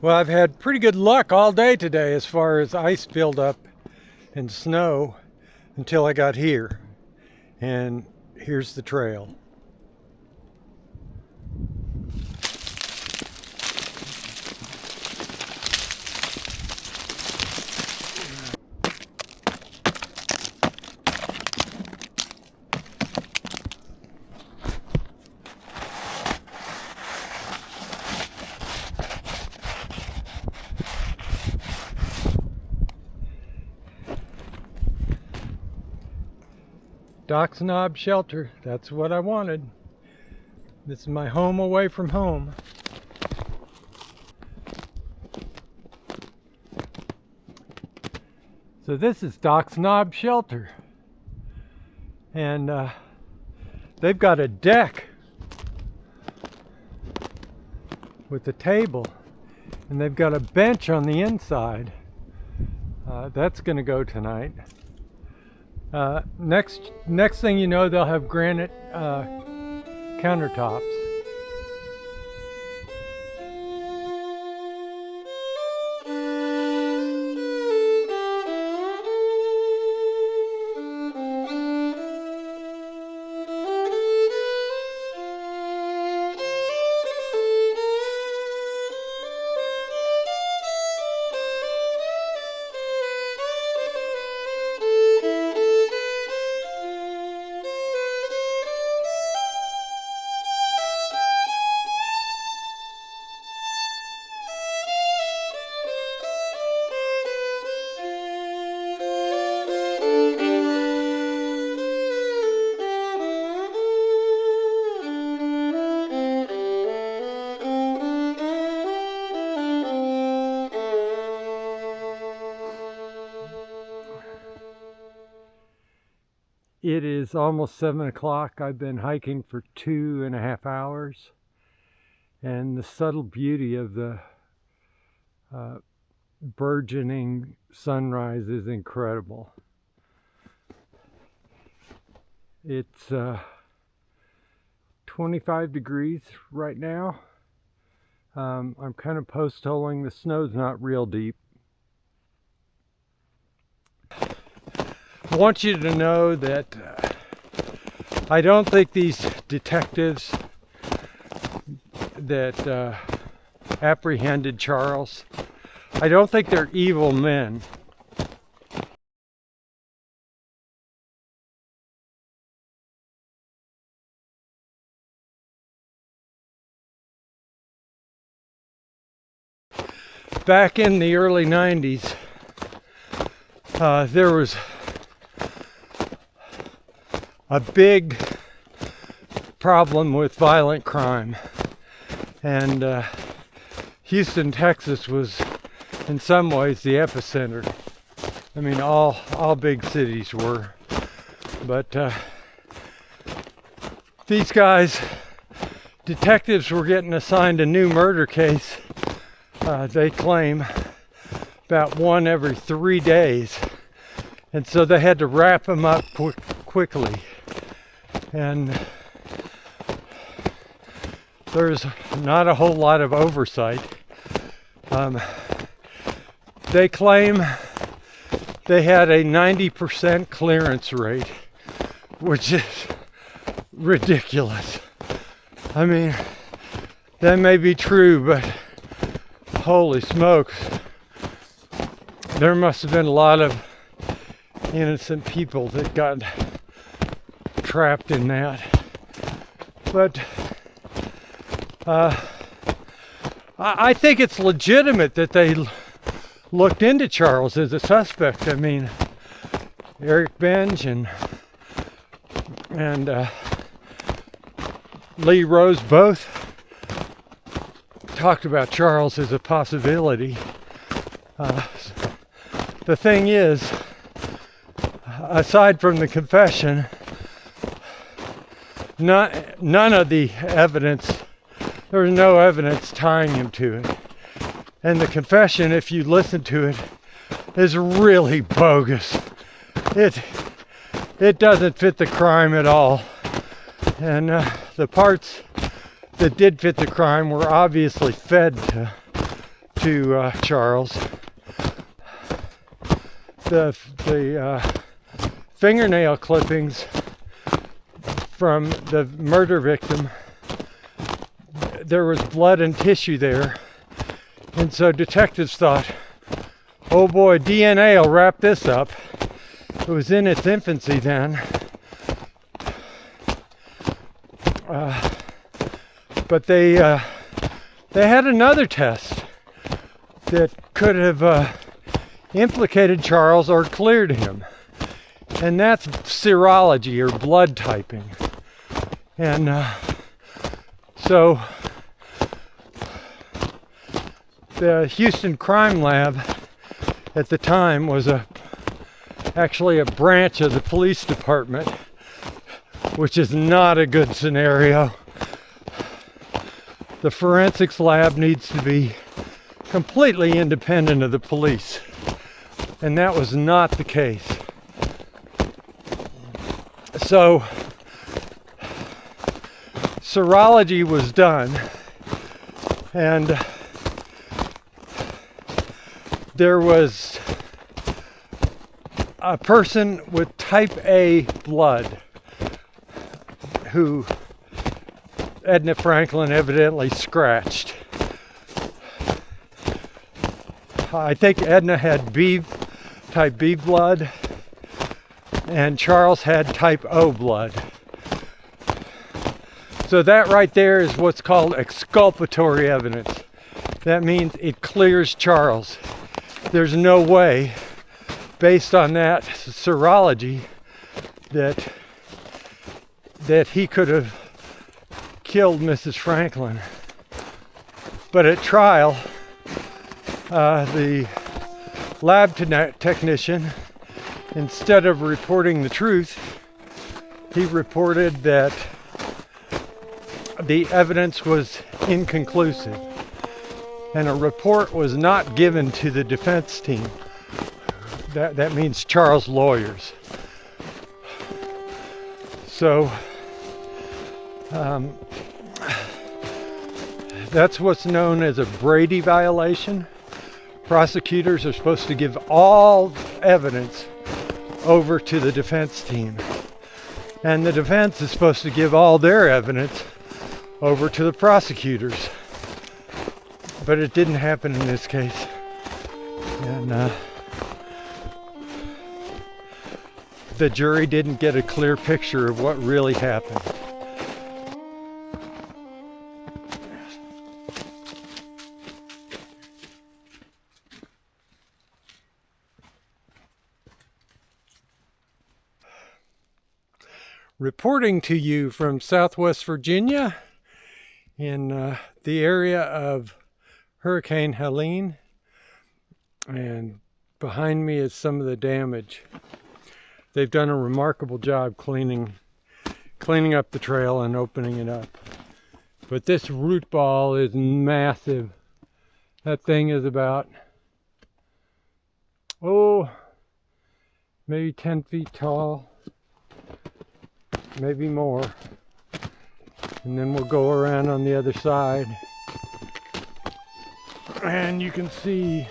Well, I've had pretty good luck all day today as far as ice buildup and snow until I got here. And here's the trail. Doc's Knob Shelter, that's what I wanted. This is my home away from home. So this is Doc's Knob Shelter. And they've got a deck with a table. And they've got a bench on the inside. That's gonna go tonight. Next thing you know, they'll have granite countertops. It is almost 7 o'clock. I've been hiking for 2.5 hours, and the subtle beauty of the burgeoning sunrise is incredible. It's 25 degrees right now. I'm kind of post-holing. The snow's not real deep. I want you to know that I don't think these detectives that apprehended Charles, I don't think they're evil men. Back in the early 90s, there was a big problem with violent crime, and Houston, Texas was in some ways the epicenter. I mean, all big cities were, but these guys, detectives, were getting assigned a new murder case. They claim about one every 3 days, and so they had to wrap them up quickly. And there's not a whole lot of oversight. They claim they had a 90% clearance rate, which is ridiculous. I mean, that may be true, but holy smokes, there must have been a lot of innocent people that got trapped in that. But I think it's legitimate that they looked into Charles as a suspect. I mean, Eric Benj and Lee Rose both talked about Charles as a possibility. The thing is, aside from the confession, none of the evidence, there was no evidence tying him to it. And the confession, if you listen to it, is really bogus. It doesn't fit the crime at all. And the parts that did fit the crime were obviously fed to Charles. The fingernail clippings from the murder victim, there was blood and tissue there, and so detectives thought, oh boy, DNA will wrap this up. It was in its infancy then, but they had another test that could have implicated Charles or cleared him, and that's serology or blood typing. And so the Houston Crime Lab at the time was actually a branch of the police department, which is not a good scenario. The forensics lab needs to be completely independent of the police, and that was not the case. So serology was done, and there was a person with type A blood who Edna Franklin evidently scratched. I think Edna had type B blood, and Charles had type O blood. So that right there is what's called exculpatory evidence. That means it clears Charles. There's no way, based on that serology, that he could have killed Mrs. Franklin. But at trial, the lab technician, instead of reporting the truth, he reported that the evidence was inconclusive, and a report was not given to the defense team. That means Charles' lawyers. So that's what's known as a Brady violation. Prosecutors are supposed to give all evidence over to the defense team, and the defense is supposed to give all their evidence over to the prosecutors. But it didn't happen in this case, and the jury didn't get a clear picture of what really happened. Reporting to you from Southwest Virginia in the area of Hurricane Helene, and behind me is some of the damage. They've done a remarkable job cleaning up the trail and opening it up. But this root ball is massive. That thing is about, maybe 10 feet tall, maybe more. And then we'll go around on the other side, and you can see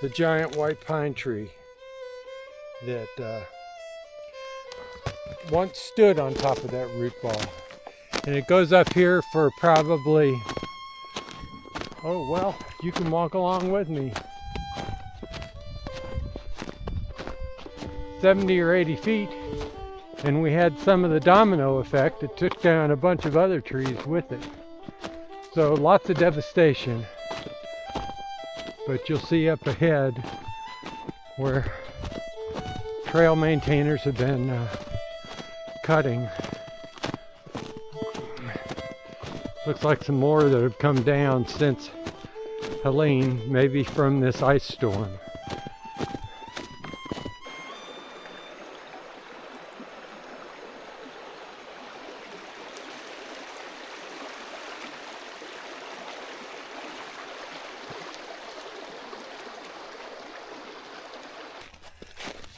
the giant white pine tree that once stood on top of that root ball. And it goes up here for probably, you can walk along with me, 70 or 80 feet. And we had some of the domino effect. It took down a bunch of other trees with it. So lots of devastation. But you'll see up ahead where trail maintainers have been cutting. Looks like some more that have come down since Helene, maybe from this ice storm.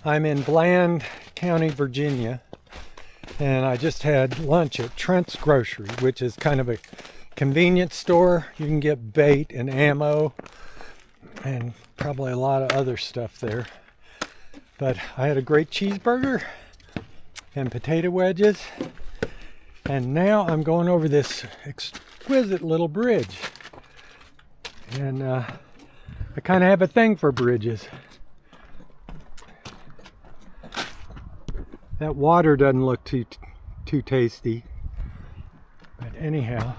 I'm in Bland County, Virginia, and I just had lunch at Trent's Grocery, which is kind of a convenience store. You can get bait and ammo and probably a lot of other stuff there. But I had a great cheeseburger and potato wedges. And now I'm going over this exquisite little bridge. And I kind of have a thing for bridges. That water doesn't look too tasty. But anyhow.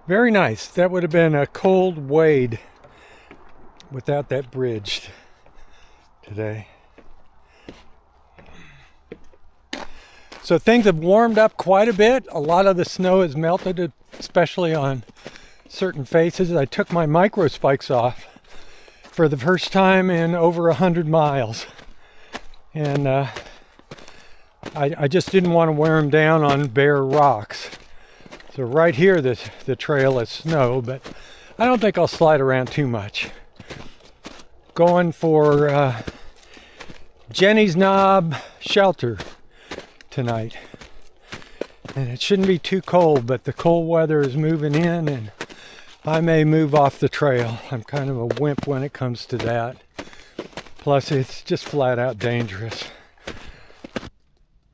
Very nice. That would have been a cold wade without that bridge today. So things have warmed up quite a bit. A lot of the snow has melted, especially on certain faces. I took my micro spikes off for the first time in over 100 miles. And I just didn't want to wear them down on bare rocks. So right here, the trail is snow, but I don't think I'll slide around too much. Going for Jenny's Knob shelter tonight. And it shouldn't be too cold, but the cold weather is moving in and I may move off the trail. I'm kind of a wimp when it comes to that. Plus, it's just flat out dangerous.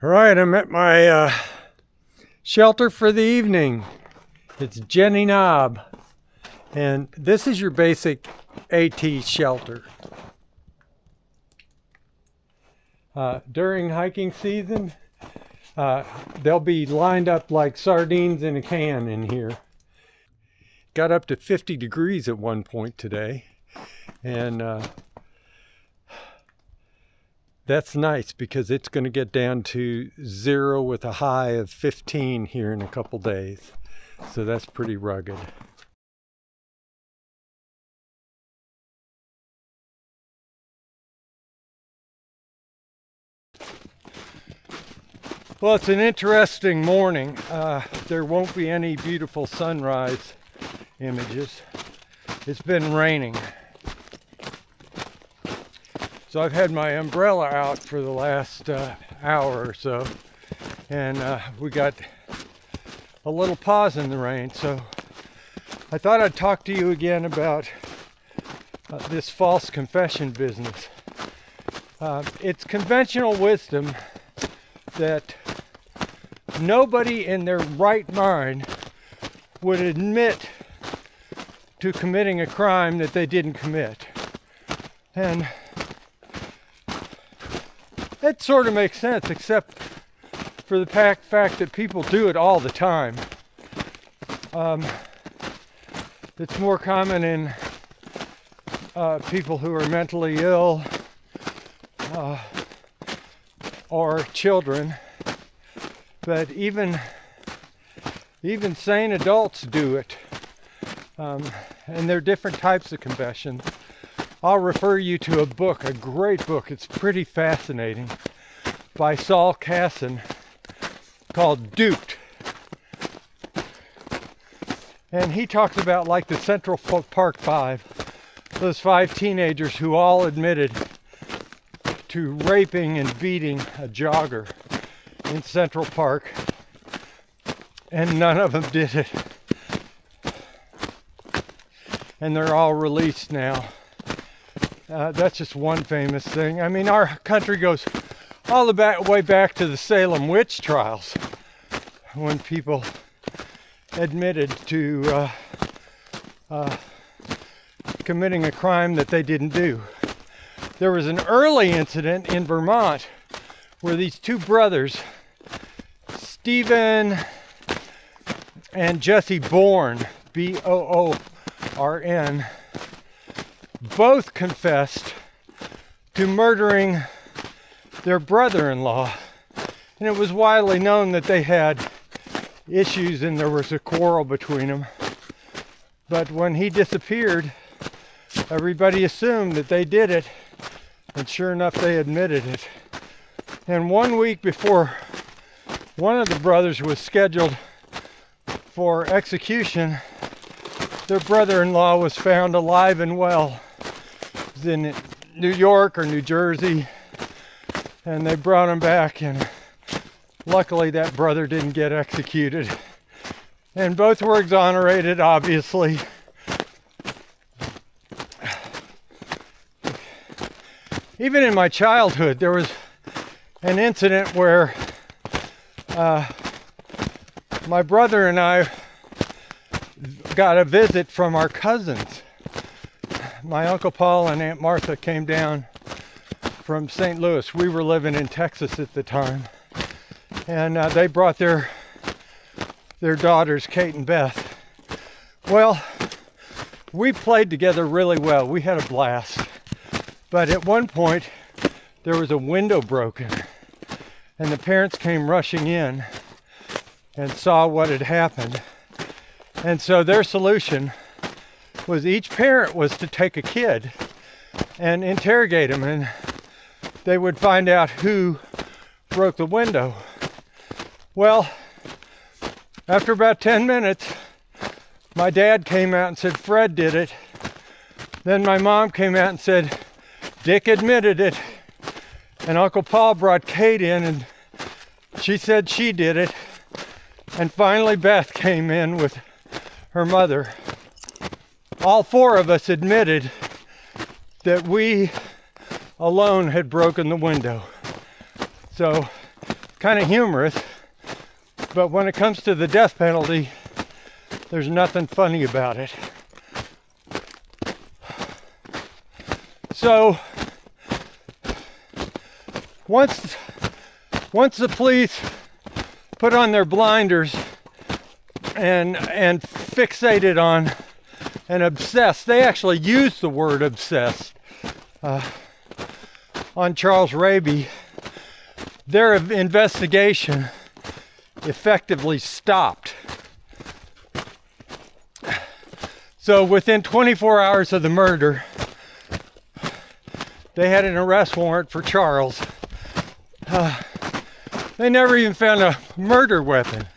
All right, I'm at my shelter for the evening. It's Jenny Knob, and this is your basic AT shelter. During hiking season, they'll be lined up like sardines in a can in here. Got up to 50 degrees at one point today, and that's nice because it's going to get down to 0 with a high of 15 here in a couple days. So that's pretty rugged. Well, it's an interesting morning. There won't be any beautiful sunrise images. It's been raining. So I've had my umbrella out for the last hour or so, and we got a little pause in the rain. So I thought I'd talk to you again about this false confession business. It's conventional wisdom that nobody in their right mind would admit to committing a crime that they didn't commit. And it sort of makes sense, except for the fact that people do it all the time. It's more common in people who are mentally ill or children, but even sane adults do it. And there are different types of confession. I'll refer you to a book, a great book. It's pretty fascinating, by Saul Kassin, called Duped. And he talks about like the Central Park Five, those 5 teenagers who all admitted to raping and beating a jogger in Central Park, and none of them did it. And they're all released now. That's just one famous thing. I mean, our country goes all the way back to the Salem witch trials, when people admitted to committing a crime that they didn't do. There was an early incident in Vermont where these 2 brothers, Stephen and Jesse Bourne, Boorn, both confessed to murdering their brother-in-law. And it was widely known that they had issues and there was a quarrel between them. But when he disappeared, everybody assumed that they did it, and sure enough, they admitted it. And 1 week before one of the brothers was scheduled for execution, their brother-in-law was found alive and well. It was in New York or New Jersey, and they brought him back, and luckily that brother didn't get executed. And both were exonerated, obviously. Even in my childhood, there was an incident where my brother and I got a visit from our cousins. My Uncle Paul and Aunt Martha came down from St. Louis. We were living in Texas at the time. And they brought their daughters, Kate and Beth. Well, we played together really well. We had a blast. But at one point, there was a window broken. And the parents came rushing in and saw what had happened. And so their solution was each parent was to take a kid and interrogate them, and they would find out who broke the window. Well, after about 10 minutes, my dad came out and said Fred did it. Then my mom came out and said Dick admitted it. And Uncle Paul brought Kate in and she said she did it. And finally Beth came in with her mother. All four of us admitted that we alone had broken the window. So, kind of humorous, but when it comes to the death penalty, there's nothing funny about it. So, once the police put on their blinders and fixated on and obsessed, they actually used the word obsessed on Charles Raby, their investigation effectively stopped. So within 24 hours of the murder, they had an arrest warrant for Charles. They never even found a murder weapon.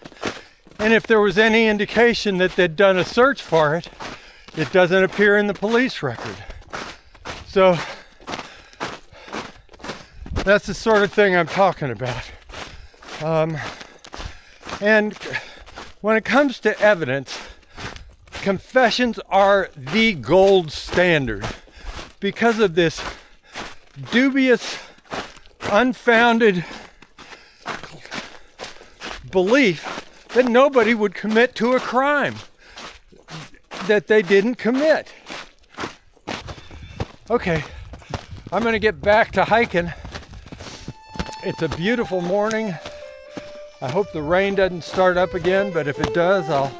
And if there was any indication that they'd done a search for it, it doesn't appear in the police record. So that's the sort of thing I'm talking about. And when it comes to evidence, confessions are the gold standard because of this dubious, unfounded belief that nobody would commit to a crime that they didn't commit. Okay, I'm gonna get back to hiking. It's a beautiful morning. I hope the rain doesn't start up again, but if it does, I'll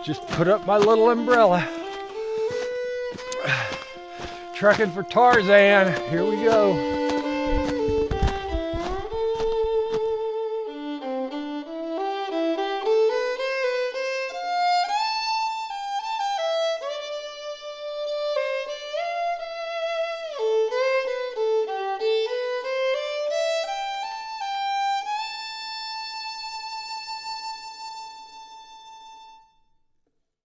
just put up my little umbrella. Trekking for Tarzan, here we go.